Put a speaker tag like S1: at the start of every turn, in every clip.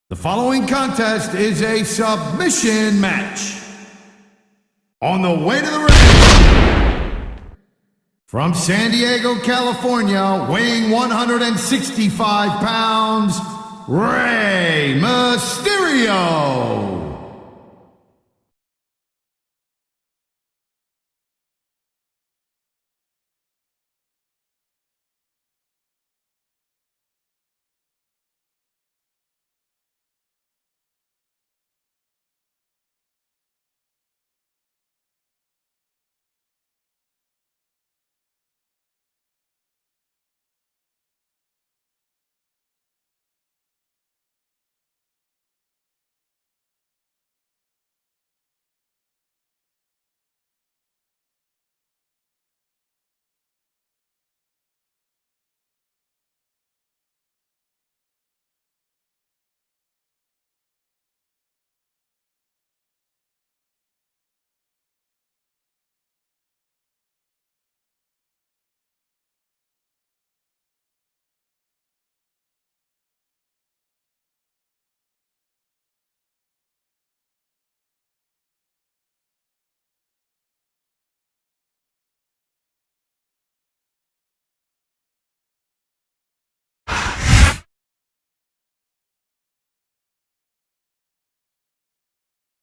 S1: The following contest is a submission match. On the way to the ring, from San Diego, California, weighing 165 pounds, Rey Mysterio.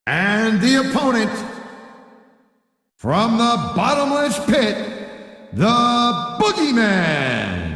S1: And the opponent, from the bottomless pit, the Boogeyman.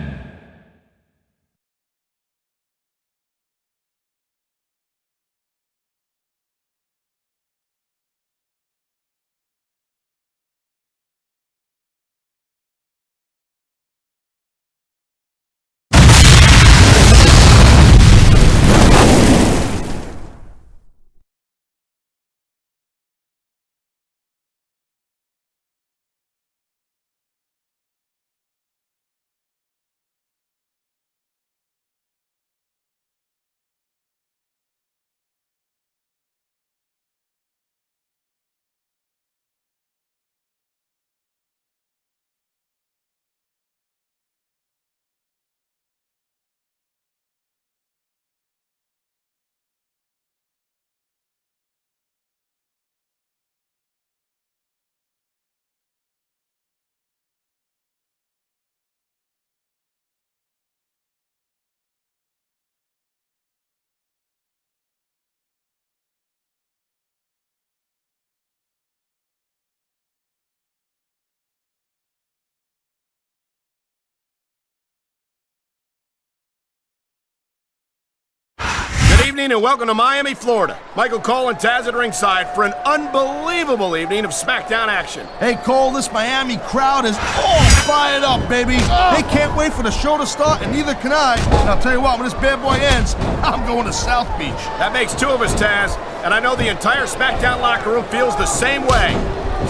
S2: Good evening and welcome to Miami, Florida. Michael Cole and Taz at ringside for an unbelievable evening of Smackdown action.
S3: Hey Cole, this Miami crowd is all fired up, baby. They can't wait for the show to start, and neither can I. And I'll tell you what, when this bad boy ends, I'm going to South Beach.
S2: That makes two of us, Taz, and I know the entire Smackdown locker room feels the same way.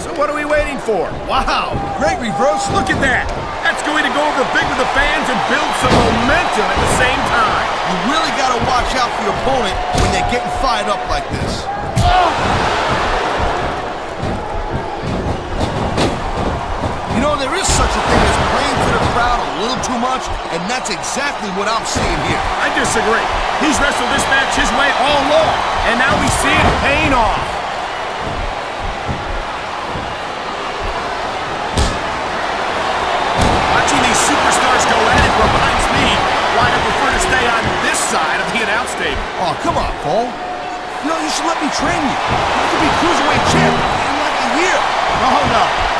S2: So what are we waiting for?
S3: Wow, great reverse.
S2: Look at that. That's going to go over big with the fans and build some momentum at the same time.
S3: You really got to watch out for your opponent when they're getting fired up like this. You know, there is such a thing as playing to the crowd a little too much, and that's exactly what I'm seeing here.
S2: I disagree. He's wrestled this match his way all along, and now we see it paying off. Watching these superstars go at it reminds me why I prefer to stay on this side of the announce table.
S3: Oh, come on, Cole. You know, you should let me train you. You could be cruiserweight champ in like a year.
S2: No.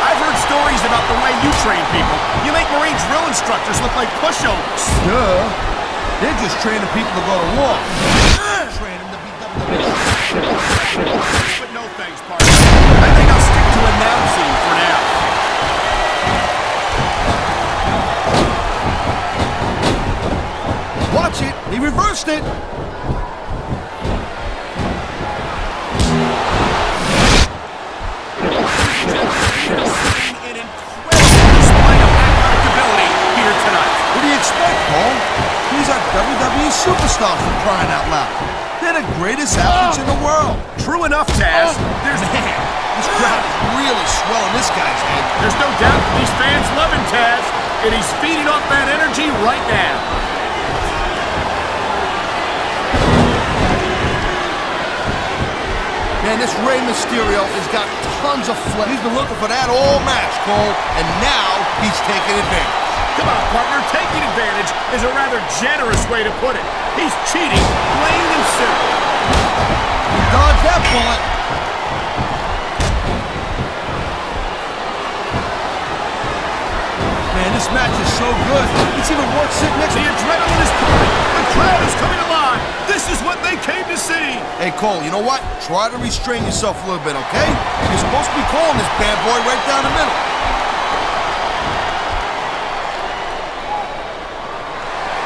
S2: I've heard stories about the way you train people. You make Marine drill instructors look like pushovers.
S3: Duh. They're just training people to go to war. Training to be WWE.
S2: But no thanks, partner. I think I'll stick to announcing for now.
S3: Watch it. He reversed it. What do you expect, Paul? These are WWE superstars for crying out loud. They're the greatest athletes in the world.
S2: True enough, Taz.
S3: This crowd is really swelling this guy's head.
S2: There's no doubt that these fans love him, Taz, and he's feeding off that energy right now.
S3: Man, this Rey Mysterio has got tons of flair. He's been looking for that all match, Cole, and now he's taking advantage.
S2: Come on, partner. Taking advantage is a rather generous way to put it. He's cheating, plain and simple.
S3: He dodged that bullet. Man, this match is so good. It's even worth sitting next to.
S2: The adrenaline is pumping. The crowd is coming alive. This is what they came to see.
S3: Hey, Cole, you know what? Try to restrain yourself a little bit, okay? You're supposed to be calling this bad boy right down the middle.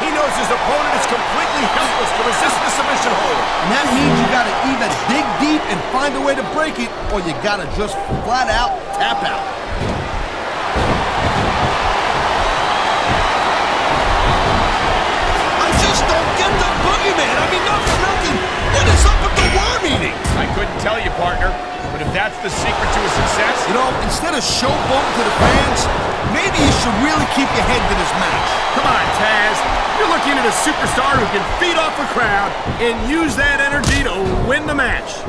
S2: He knows his opponent is completely helpless to resist the submission hold.
S3: And that means you gotta either dig deep and find a way to break it, or you gotta just flat out tap out. I just don't get the Boogeyman. I mean, not for nothing. What is up with the worm eating?
S2: I couldn't tell you, partner, but if that's the secret to his success...
S3: You know, instead of showboating to the fans, maybe you should really keep your head to this match.
S2: Come on, Taz. You're looking at a superstar who can feed off a crowd and use that energy to win the match.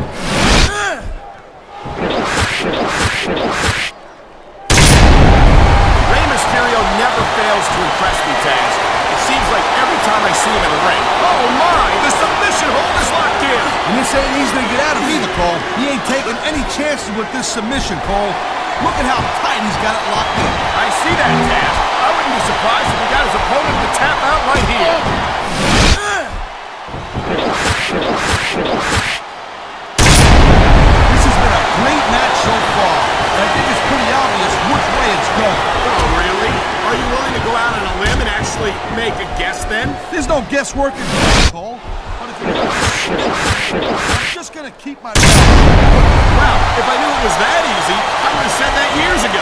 S2: Rey Mysterio never fails to impress me, Taz. It seems like every time I see him in the ring. Oh my, the submission hold is locked in.
S3: And this ain't easy to get out of either, Cole. He ain't taking any chances with this submission, Cole. Look at how tight he's got it locked in.
S2: I see that, Taz. I wouldn't be surprised if he got his opponent to tap out right here.
S3: This has been a great match so far. And I think it's pretty obvious which way it's going.
S2: Oh, really? Are you willing to go out on a limb and actually make a guess then?
S3: There's no guesswork in this, Cole. But if I'm just gonna keep my...
S2: Wow, if I knew it was that easy, I would have said that years ago.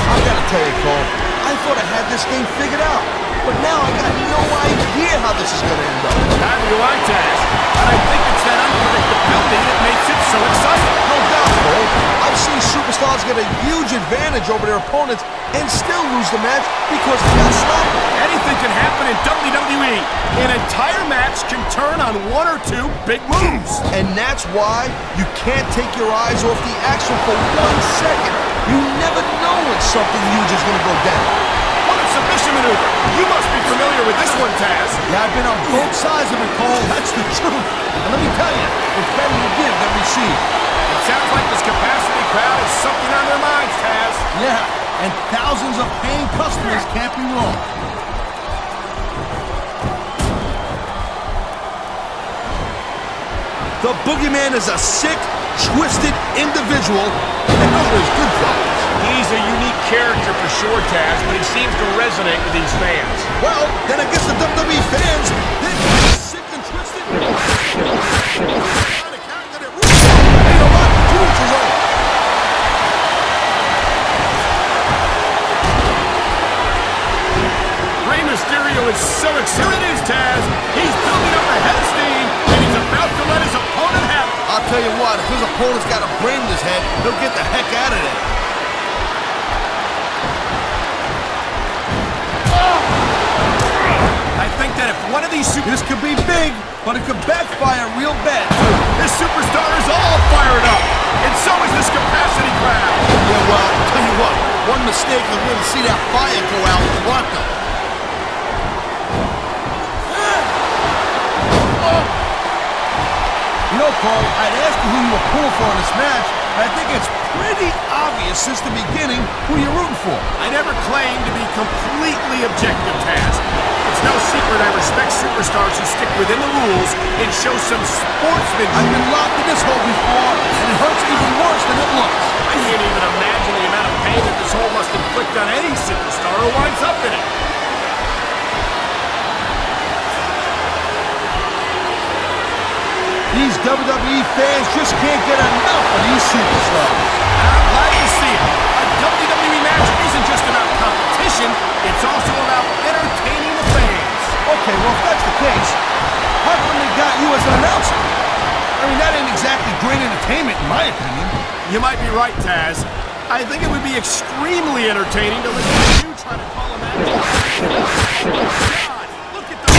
S3: I gotta tell you, Cole, I thought I had this game figured out. But now I got no idea how this is gonna end up.
S2: Neither do I, Taz. And I think it's that unpredictability that makes it so exciting.
S3: No doubt, Cole. I've seen superstars get a huge advantage over their opponents and still lose the match because they got sloppy.
S2: Anything can happen in WWE. An entire match can turn on one or two big moves.
S3: And that's why you can't take your eyes off the action for 1 second. You never know when something huge is gonna go down.
S2: What a submission maneuver. You must be familiar with this one, Taz.
S3: Yeah, I've been on both sides of it, Cole. That's the truth. And let me tell you, it's better to give than receive.
S2: It sounds like this capacity crowd has something on their minds, Taz.
S3: Yeah, and thousands of paying customers can't be wrong. The Boogeyman is a sick, twisted individual, and those are his good qualities.
S2: He's a unique character for sure, Taz, but he seems to resonate with these fans.
S3: Well, then I guess the WWE fans, they're sick and twisted. Hey, you know what? To each his own.
S2: Rey Mysterio is so excited. Here it is, Taz. He's building up a head of steam, and he's about to let his opponent have it.
S3: I'll tell you what, if his opponent's got a brain in his head, he'll get the heck out of there.
S2: I think that if one of these
S3: This could be big, but it could backfire real bad.
S2: this superstar is all fired up, and so is this capacity crowd.
S3: Yeah, well, I'll tell you what, one mistake and we'll see that fire go out pronto. You know, Cole, I'd ask you who you were pulling for in this match, but I think it's pretty obvious since the beginning who you're rooting for.
S2: I never claimed to be completely objective, Taz. It's no secret I respect superstars who stick within the rules and show some sportsmanship.
S3: I've been locked in this hole before, and it hurts even worse than it looks.
S2: I can't even imagine the amount of pain that this hole must inflict on any superstar who winds up in it.
S3: These WWE fans just can't get enough of these superstars.
S2: I'm glad to see it. A WWE match isn't just about competition, it's also about entertaining the fans.
S3: Okay, well, if that's the case, how come they got you as an announcer? I mean, that ain't exactly great entertainment, in my opinion.
S2: You might be right, Taz. I think it would be extremely entertaining to listen to you try to call a match. Oh my God, look at the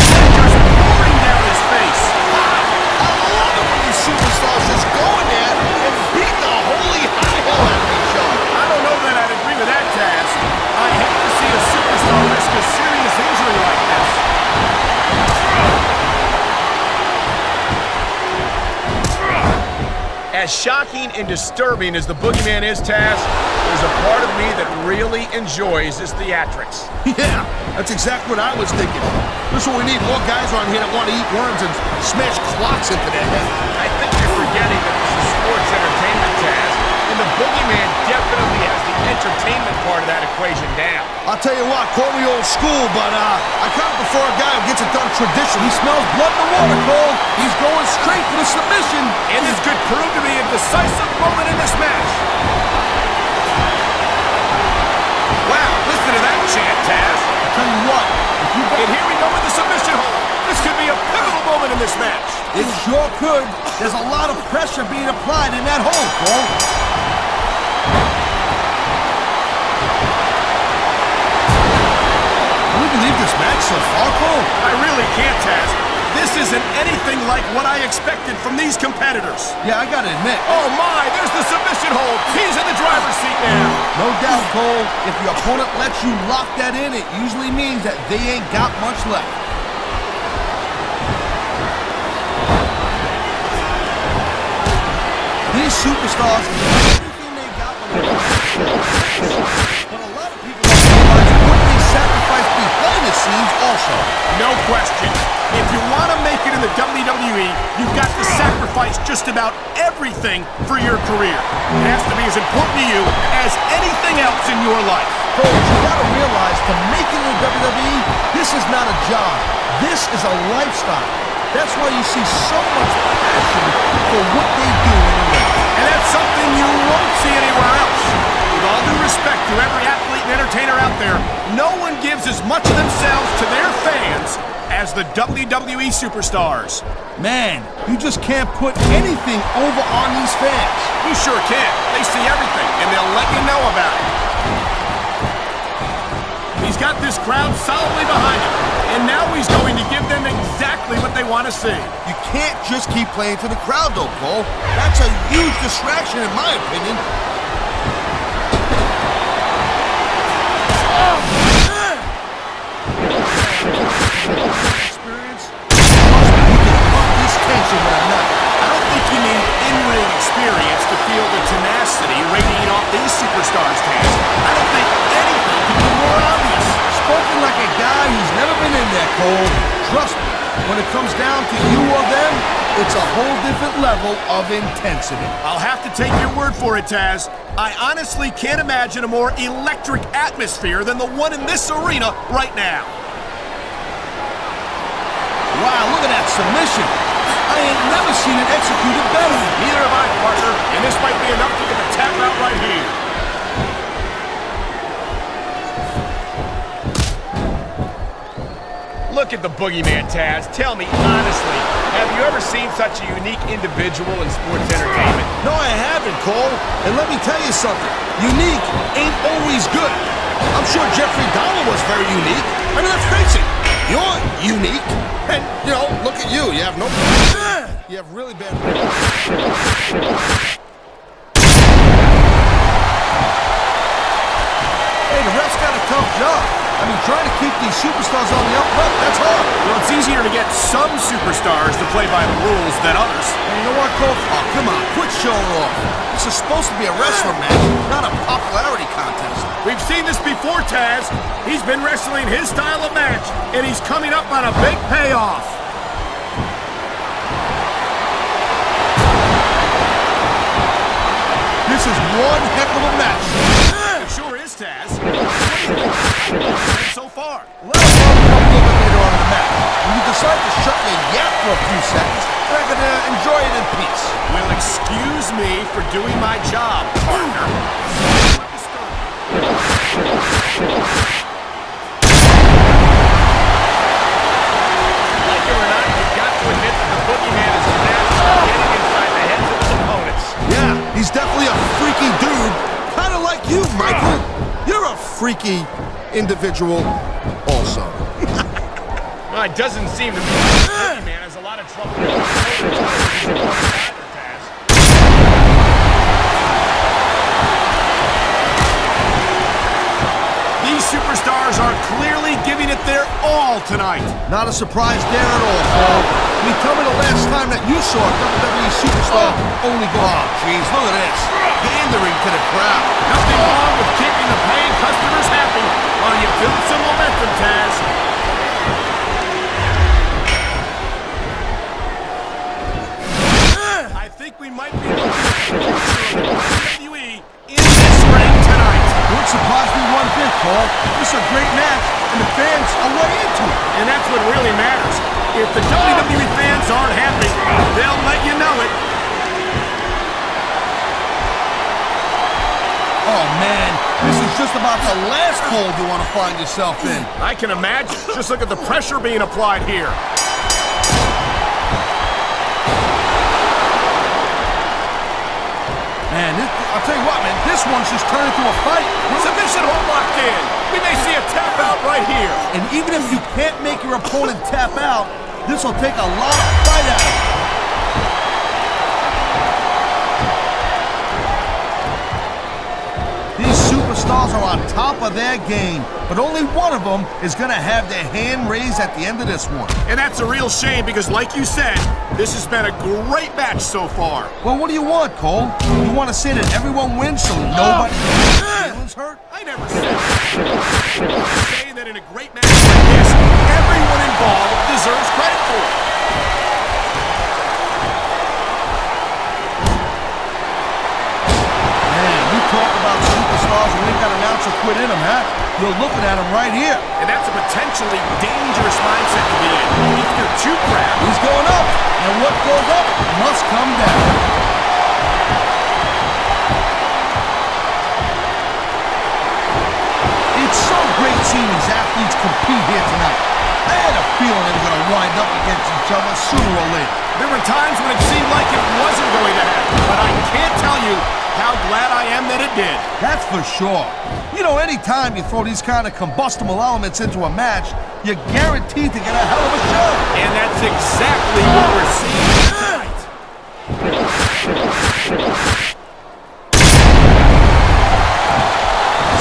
S2: As shocking and disturbing as the Boogeyman is, Taz, there's a part of me that really enjoys his theatrics.
S3: Yeah, that's exactly what I was thinking. This is what we need, more guys around here that want to eat worms and smash clocks into their head.
S2: I think you're forgetting that this is sports entertainment, Taz, and the Boogeyman definitely has the entertainment part of that equation down.
S3: I'll tell you what, call me old school, but I kind of prefer a guy who gets it done tradition. He smells blood in the water, Cole. He's going straight for the submission.
S2: And this could prove to be a decisive moment in this match. Wow, listen to that chant, Taz.
S3: I'll tell you what, if you
S2: And here we go with the submission hold. This could be a pivotal moment in this match.
S3: It sure could. There's a lot of pressure being applied in that hold, Cole. Can we believe this match so far, Cole?
S2: I really can't, Taz. This isn't anything like what I expected from these competitors.
S3: Yeah, I gotta admit.
S2: Oh my, there's the submission hold. He's in the driver's seat now.
S3: No doubt, Cole. If your opponent lets you lock that in, it usually means that they ain't got much left. These superstars, everything they got when they but a lot of people don't realize what they sacrifice behind the scenes also.
S2: No question. If you want to make it in the WWE, you've got to sacrifice just about everything for your career. It has to be as important to you as anything else in your life.
S3: Cole, you gotta realize to make it in the WWE, this is not a job. This is a lifestyle. That's why you see so much passion for what they do in the ring.
S2: And that's something you won't see anywhere else. With all due respect to every athlete and entertainer out there, no one gives as much of themselves to their fans as the WWE superstars.
S3: Man, you just can't put anything over on these fans.
S2: You sure can. They see everything, and they'll let you know about it. He's got this crowd solidly behind him, and now he's going to give them exactly what they want to see.
S3: You can't just keep playing to the crowd, though, Cole. That's a huge distraction, in my opinion. Experience? Trust me, you can pump this tension with a nut.
S2: I don't think you need in-ring experience to feel the tenacity radiating off these superstars, Taz. I don't think anything could be more obvious.
S3: Spoken like a guy who's never been in there, Cole. Trust me, when it comes down to you or them, it's a whole different level of intensity.
S2: I'll have to take your word for it, Taz. I honestly can't imagine a more electric atmosphere than the one in this arena right now.
S3: Wow, look at that submission. I ain't never seen it executed better.
S2: Neither have I, partner, and this might be enough to get the tap out right here. Look at the Boogeyman, Taz. Tell me honestly, have you ever seen such a unique individual in sports entertainment?
S3: No, I haven't, Cole. And let me tell you something. Unique ain't always good. I'm sure Jeffrey Dahmer was very unique. I mean, let's face it. You're unique. And, you know, look at you. You have no... You have really bad... Hey, the ref's got a tough job. I mean, trying to keep these superstars on the up level, that's hard.
S2: Well, it's easier to get some superstars to play by the rules than others.
S3: And you know what, Cole? Oh, come on, quit showing off. This is supposed to be a wrestling match, not a popularity contest.
S2: We've seen this before, Taz. He's been wrestling his style of match, and he's coming up on a big payoff.
S3: This is one heck of a match.
S2: It sure is, Taz. So far.
S3: Let us know a little bit later on in the match. When you decide to shut your yap for a few seconds, I can enjoy it in peace.
S2: Well, excuse me for doing my job, partner. Like it or not, you've got to admit that the Boogeyman is a master of getting inside the heads of his opponents.
S3: Yeah, he's definitely a freaky dude. Kind of like you, Michael. You're a freaky individual also.
S2: Well, it doesn't seem to be the Boogeyman has a lot of trouble with his opponents. These superstars are clearly really giving it their all tonight.
S3: Not a surprise there at all, Paul. I mean, tell me the last time that you saw a WWE superstar only go, oh, jeez, look at this. Pandering to the crowd.
S2: Nothing wrong with keeping the paying customers happy while you build some momentum, Taz. I think we might be looking at the WWE in this ring tonight.
S3: Wouldn't surprise me one bit, Paul. This is a great match, and the fans are way into it.
S2: And that's what really matters. If the WWE fans aren't happy, they'll let you know it.
S3: Oh, man, this is just about the last hold you want to find yourself in.
S2: I can imagine. Just look at the pressure being applied here.
S3: Man, I'll tell you what, man, this one's just turned into a fight.
S2: Submission hold locked in. We may see a tap out right here.
S3: And even if you can't make your opponent tap out, this will take a lot of fight out of him. These superstars are on top of their game, but only one of them is going to have their hand raised at the end of this one.
S2: And that's a real shame because, like you said, this has been a great match so far.
S3: Well, what do you want, Cole? You want to say that everyone wins so nobody feelings hurt?
S2: I never said that. I'm saying that in a great match like this, everyone involved deserves credit for it.
S3: Man, you talk about superstars who ain't got an ounce of quit in them, huh? You're looking at them right here.
S2: And that's a potentially dangerous mindset to be in. If you're too proud,
S3: He's going up, and what goes up must come down. It's so great seeing these athletes compete here tonight. I had a feeling they were going to wind up against each other sooner or later.
S2: there were times when it seemed like it wasn't going to happen, but I can't tell you how glad I am that it did.
S3: That's for sure. You know, anytime you throw these kind of combustible elements into a match, you're guaranteed to get a hell of a show.
S2: And that's exactly what we're seeing tonight.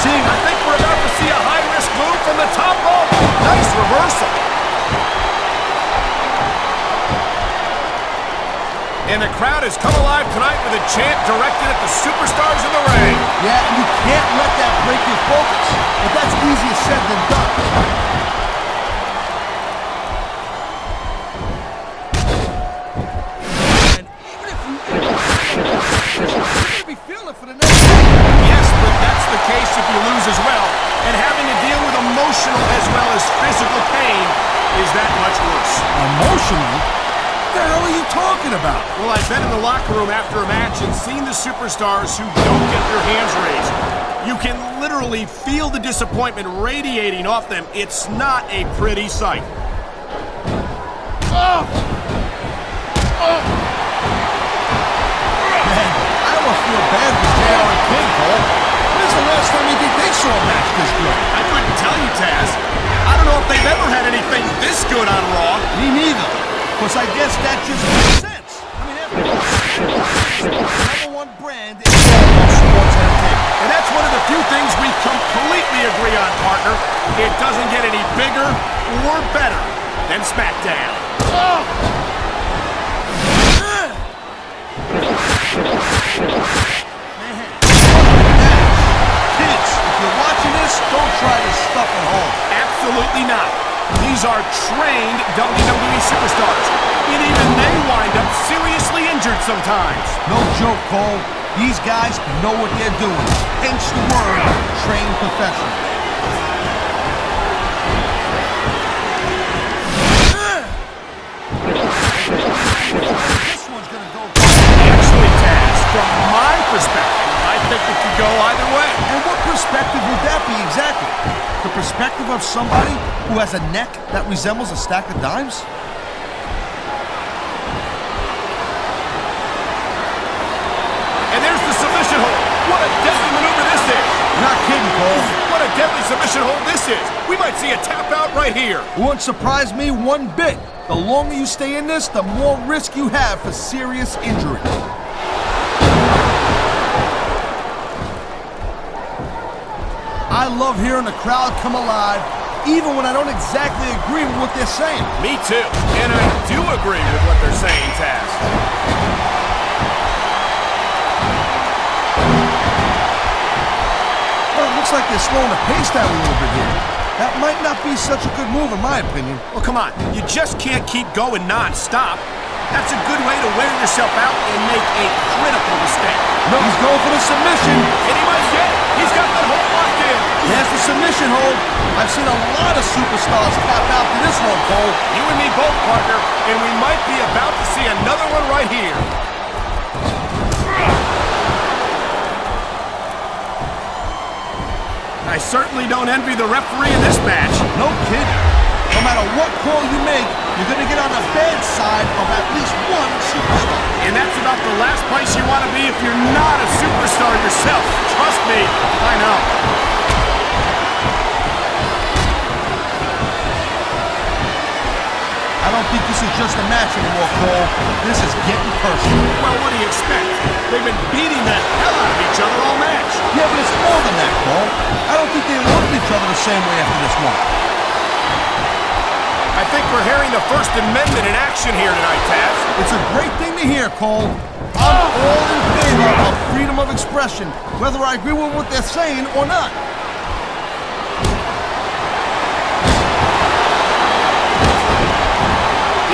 S2: I think we're about to see a high-risk move from the top rope. Nice reversal. And the crowd has come alive tonight with a chant directed at the superstars in the ring.
S3: Yeah, and you can't let that break your focus. But that's easier said than done. And even if you're going to be feeling for the next week.
S2: Yes, but that's the case if you lose as well. And having to deal with emotional as well as physical pain is that much worse.
S3: Emotionally? What the hell are you talking about?
S2: Well, I've been in the locker room after a match and seen the superstars who don't get their hands raised. You can literally feel the disappointment radiating off them. It's not a pretty sight.
S3: Man, I almost feel bad for JR and King, Cole. When's the last time you think they saw a match this good?
S2: I couldn't tell you, Taz. I don't know if they've ever had anything this good on Raw.
S3: Me neither. Because I guess that just makes sense. I mean, number one brand in sports entertainment.
S2: And that's one of the few things we completely agree on, partner. It doesn't get any bigger or better than Smackdown.
S3: Kids, if you're watching this, don't try this stuff at home.
S2: Absolutely not. These are trained WWE superstars, and even they wind up seriously injured sometimes.
S3: No joke, Cole. These guys know what they're doing. Hence the word, trained professional. This one's gonna go.
S2: Actually, Taz, from my perspective, I think it could go either way.
S3: And what perspective would that be exactly? The perspective of somebody who has a neck that resembles a stack of dimes?
S2: And there's the submission hold. What a deadly maneuver this is.
S3: Not kidding, Cole.
S2: What a deadly submission hold this is. We might see a tap out right here.
S3: It wouldn't surprise me one bit. The longer you stay in this, the more risk you have for serious injury. I love hearing the crowd come alive even when I don't exactly agree with what they're saying.
S2: Me too. And I do agree with what they're saying, Taz.
S3: Well, it looks like they're slowing the pace down a little bit here. That might not be such a good move, in my opinion.
S2: Well, come on. You just can't keep going non-stop. That's a good way to wear yourself out and make a critical mistake.
S3: No, he's going for the submission.
S2: And he might get it. He's got that hold locked in.
S3: There's the submission hold. I've seen a lot of superstars tap out to this one, Cole.
S2: You and me both, partner. And we might be about to see another one right here. I certainly don't envy the referee in this match.
S3: No kidding. No matter what call you make, you're going to get on the bad side of at least one superstar.
S2: And that's about the last place you want to be if you're not a superstar yourself. Trust me, I know.
S3: I don't think this is just a match anymore, Cole. This is getting personal.
S2: Well, what do you expect? They've been beating the hell out of each other all match.
S3: Yeah, but it's more than that, Cole. I don't think they look at each other the same way after this one.
S2: I think we're hearing the First Amendment in action here tonight, Taz.
S3: It's a great thing to hear, Cole. I'm all in favor of freedom of expression, whether I agree with what they're saying or not.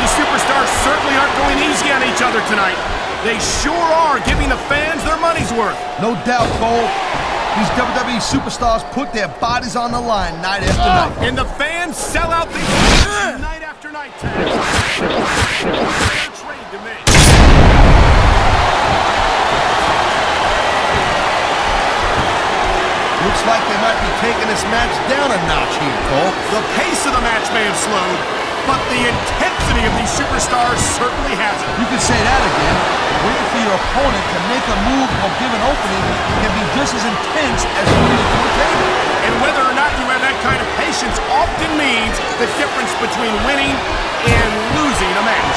S2: These superstars certainly aren't going easy on each other tonight. They sure are giving the fans their money's worth.
S3: No doubt, Cole. These WWE superstars put their bodies on the line night after night.
S2: And the fans sell out these matches night after night, Taz. Fair trade to me.
S3: Looks like they might be taking this match down a notch here, Cole.
S2: The pace of the match may have slowed, but the intensity of these superstars certainly hasn't.
S3: You can say that again. Waiting for your opponent to make a move or give an opening can be just as intense as moving to a table.
S2: And whether or not you have that kind of patience often means the difference between winning and losing a match.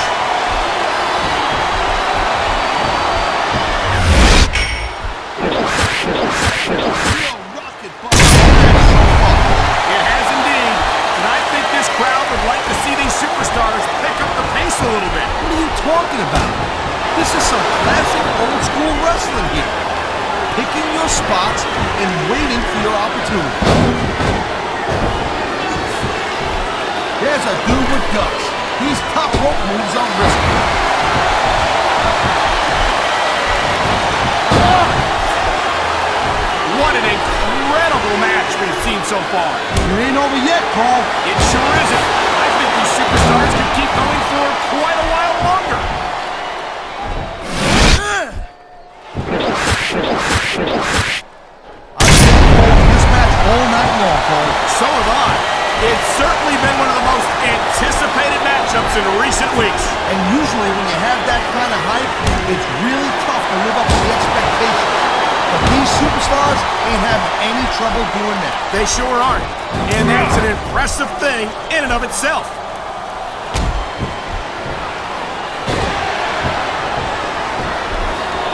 S2: It has indeed, and I think this crowd would like to see these superstars pick up the pace a little bit.
S3: What are you talking about? This is some classic old school wrestling here. Picking your spots and waiting for your opportunity. There's a dude with guts. These top rope moves are risky.
S2: What an incredible match we've seen so far.
S3: It ain't over yet, Cole.
S2: It sure isn't. I think these superstars could keep going for quite a while longer.
S3: I've been following this match all night long, Cole.
S2: So have I. It's certainly been one of the most anticipated matchups in recent weeks.
S3: And usually when you have that kind of hype, it's really tough to live up to the expectations. But these superstars ain't having any trouble doing that.
S2: They sure aren't. And that's an impressive thing in and of itself.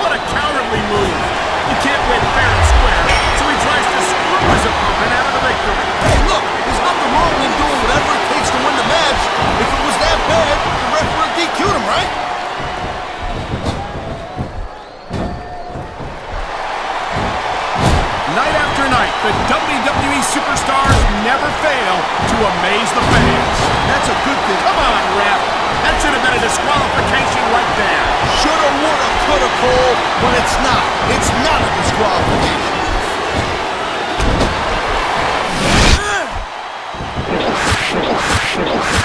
S2: What a cowardly move. You can't win fair and square, so he tries to screw his opponent out of the victory.
S3: Hey, look, there's nothing wrong with him doing whatever it takes to win the match. If it was that bad, the ref would have DQ'd him, right?
S2: Night after night, the WWE superstars never fail to amaze the fans.
S3: That's a good thing.
S2: Come on, ref. That should have been a disqualification right there.
S3: Shoulda, woulda, coulda, Cole, but it's not. It's not a disqualification.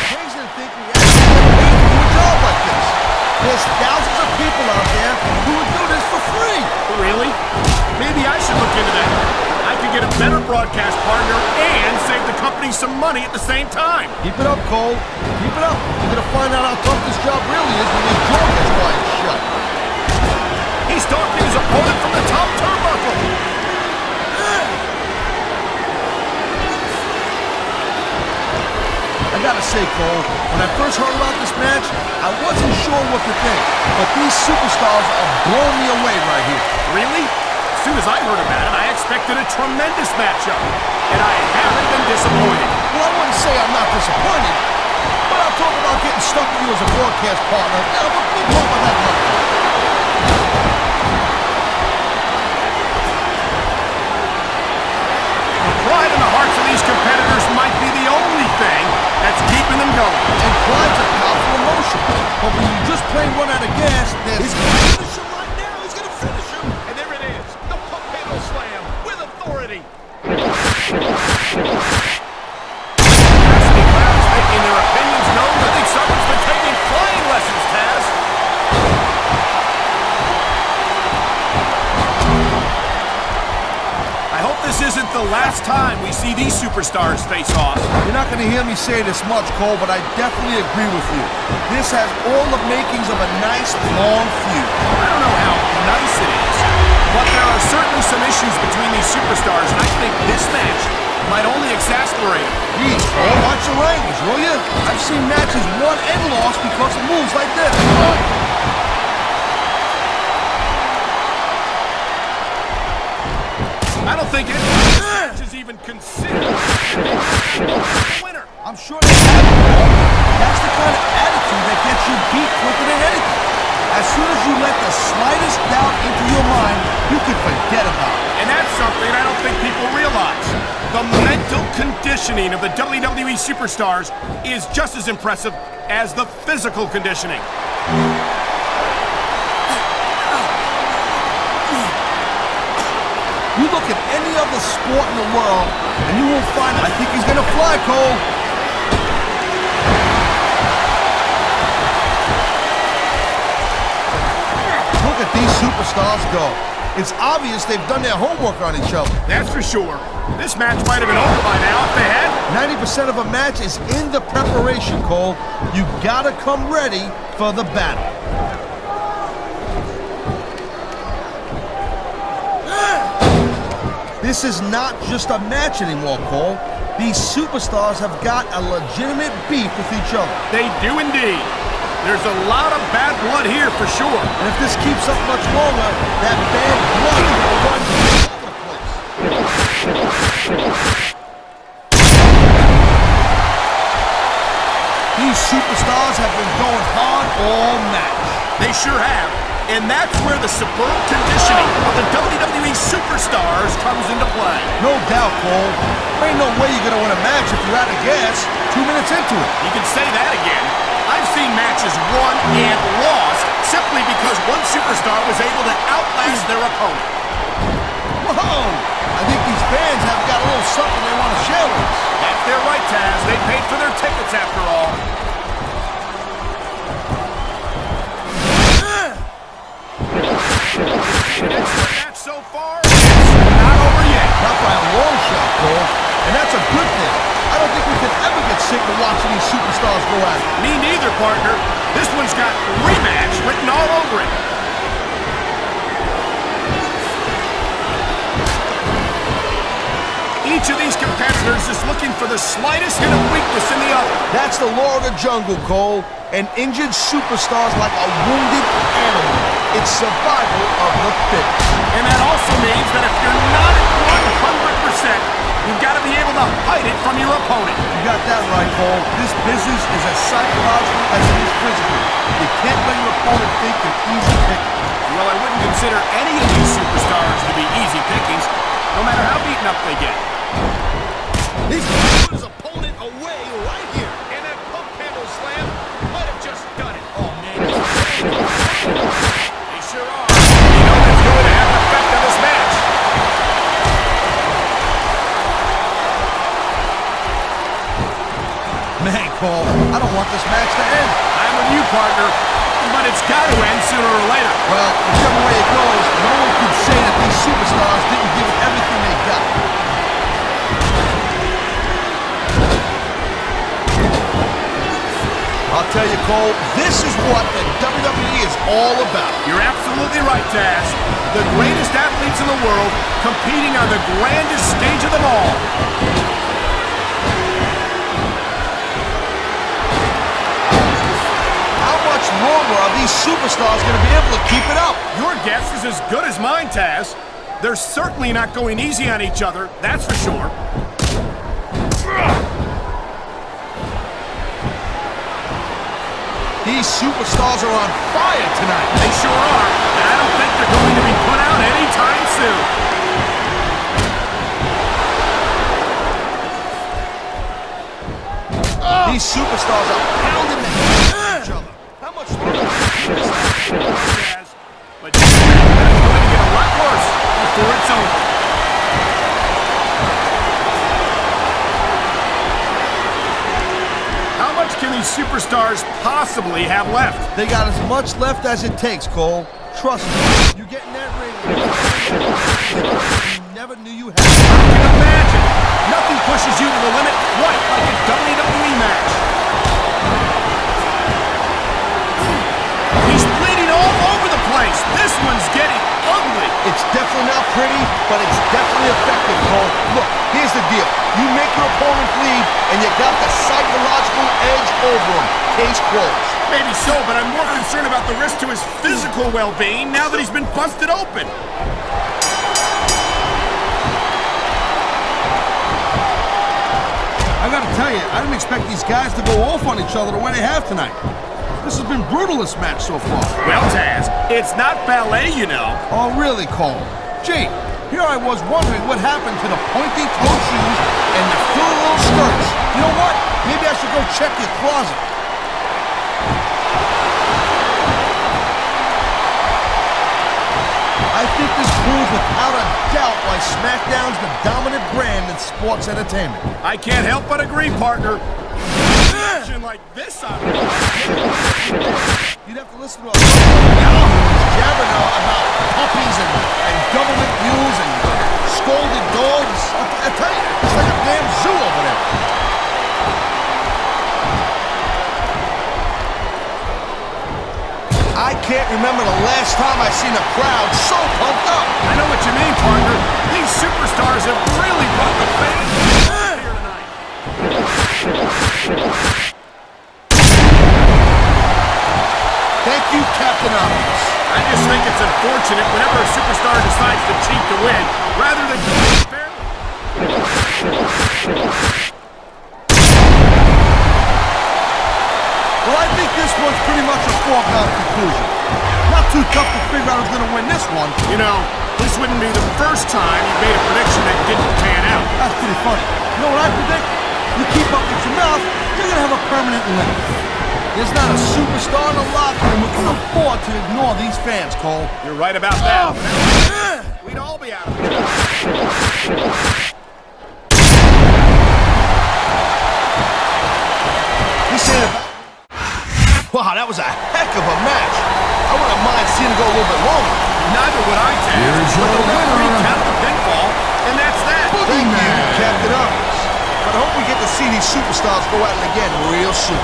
S3: Crazy to think we actually get paid to do a job like this. There's thousands of people out there who would do this for free.
S2: Really? Maybe I should look into that. I could get a better broadcast partner and save the company some money at the same time.
S3: Keep it up, Cole. Keep it up. You're gonna find out how tough this job really is when your jaw gets wired shut.
S2: He's stalking his opponent from the top turnbuckle.
S3: I gotta say, Cole, when I first heard about this match, I wasn't sure what to think. But these superstars are blowing me away right here.
S2: Really? As soon as I heard about it, I expected expected a tremendous matchup, and I haven't been disappointed.
S3: Well, I wouldn't say I'm not disappointed, but I'll talk about getting stuck with you as a broadcast partner. We'll talk about that later.
S2: The pride in the hearts of these competitors might be the only thing that's keeping them going.
S3: And pride's a powerful emotion, but when you just plain run out of gas, there's... He's gonna finish him right now. He's gonna finish him.
S2: And there it is, the pump handle slam with authority. Crowds making their opinions known. I think someone's been taking flying lessons, Taz. I hope this isn't the last time we see these superstars face off.
S3: You're not going to hear me say this much, Cole, but I definitely agree with you. This has all the makings of a nice, long feud.
S2: I don't know how nice it is, but there are certainly some issues between these superstars, and I think this match might only exacerbate them.
S3: Geez, Cole, watch your language, will you? I've seen matches won and lost because of moves like this.
S2: I don't think any of this match is even considered a winner.
S3: I'm sure they have it, Cole. That's the kind of attitude that gets you beat quicker than anything. As soon as you let the slightest doubt into your mind, you can forget about it.
S2: And that's something I don't think people realize. The mental conditioning of the WWE superstars is just as impressive as the physical conditioning.
S3: You look at any other sport in the world, and you won't find it. I think he's going to fly, Cole. Look at these superstars go. It's obvious they've done their homework on each other.
S2: That's for sure. This match might have been over by now if they had.
S3: 90% of a match is in the preparation, Cole. You gotta come ready for the battle. This is not just a match anymore, Cole. These superstars have got a legitimate beef with each other.
S2: They do indeed. There's a lot of bad blood here for sure.
S3: And if this keeps up much longer, that bad blood will run all over the place. These superstars have been going hard all match.
S2: They sure have. And that's where the superb conditioning of the WWE superstars comes into play.
S3: No doubt, Cole. There ain't no way you're gonna win a match if you're out of gas 2 minutes into it.
S2: You can say that again. I've seen matches won and lost simply because one superstar was able to outlast their opponent.
S3: Whoa! I think these fans have got a little something they want to share with us.
S2: That's their right, Taz. They paid for their tickets after all. Excellent match so far. It's not over yet.
S3: Not by a long shot, Cole. And that's a good thing. I don't think we can ever get sick of watching these superstars go at it.
S2: Me neither, partner. This one's got rematch written all over it. Each of these competitors is looking for the slightest hint of weakness in the other.
S3: That's the law of the jungle, Cole. An injured superstar's like a wounded animal. It's survival of the fittest.
S2: And that also means that if you're not at 100%, you've got to be able to hide it from your opponent.
S3: You got that right, Cole. This business is as psychological as it is physical. You can't let your opponent think you're easy picking.
S2: Well, I wouldn't consider any of these superstars to be easy pickings, no matter how beaten up they get.
S3: He's going to put his opponent away right here.
S2: And that pump handle slam might have just done it. Oh, man. They sure are. You know that's going to have an effect on this match.
S3: Man, Cole, I don't want this match to end.
S2: I'm with you, partner. But it's got to end sooner or later.
S3: Well, whichever way it goes, no one can say that these superstars didn't give it everything they got. I'll tell you, Cole, this is what the WWE is all about.
S2: You're absolutely right, Taz. The greatest athletes in the world competing on the grandest stage of them all.
S3: How much longer are these superstars going to be able to keep it up?
S2: Your guess is as good as mine, Taz. They're certainly not going easy on each other, that's for sure.
S3: These superstars are on fire tonight.
S2: They sure are, and I don't think they're going to be put out anytime soon.
S3: These superstars are pounding the head of each other. How much
S2: But that's going to get a lot worse before it's over. How much can these superstars possibly have left?
S3: They got as much left as it takes, Cole. Trust me. You get in that ring, you never knew you had.
S2: I can imagine. Nothing pushes you to the limit quite like a WWE match. He's bleeding all over the place. This one's getting ugly.
S3: It's definitely not pretty, but it's definitely effective, Cole. Look, here's the deal. You make your opponent bleed, and you got the psychological edge over him. Case closed.
S2: Maybe so, but I'm more concerned about the risk to his physical well-being now that he's been busted open.
S3: I gotta tell you, I didn't expect these guys to go off on each other the way they have tonight. This has been brutal, this match so far.
S2: Well, Taz, it's not ballet, you know.
S3: Oh, really, Cole? Gee, here I was wondering what happened to the pointy-toed shoes and the frilly little skirts. You know what? Maybe I should go check your closet. I think this proves without a doubt why SmackDown's the dominant brand in sports entertainment.
S2: I can't help but agree, partner. Like this,
S3: you'd have to listen to a jabbering about puppies and government mules and scolded dogs. I tell you, it's like a damn zoo over there. I can't remember the last time I seen a crowd so pumped up.
S2: I know what you mean, partner. These superstars have really brought the fans here tonight.
S3: Thank you, Captain Obvious.
S2: I just think it's unfortunate whenever a superstar decides to cheat to win, rather than compete fairly.
S3: Well, I think this one's pretty much a foregone conclusion. Not too tough to figure out who's going to win this one.
S2: You know, this wouldn't be the first time you made a prediction that didn't pan out.
S3: That's pretty funny. You know what I predict? You keep up with your mouth, you're going to have a permanent limp. There's not a superstar in the locker room who can afford to ignore these fans, Cole.
S2: You're right about that. We'd all be out of it.
S3: He said, wow, that was a heck of a match. I wouldn't mind seeing it go a little bit longer.
S2: Neither would I, Taz.
S1: Here's
S2: But the
S1: your
S2: referee
S1: winner.
S2: counted the pinfall, and that's that.
S3: Thank you, Captain Obvious. But I hope we get to see these superstars go at it again real soon.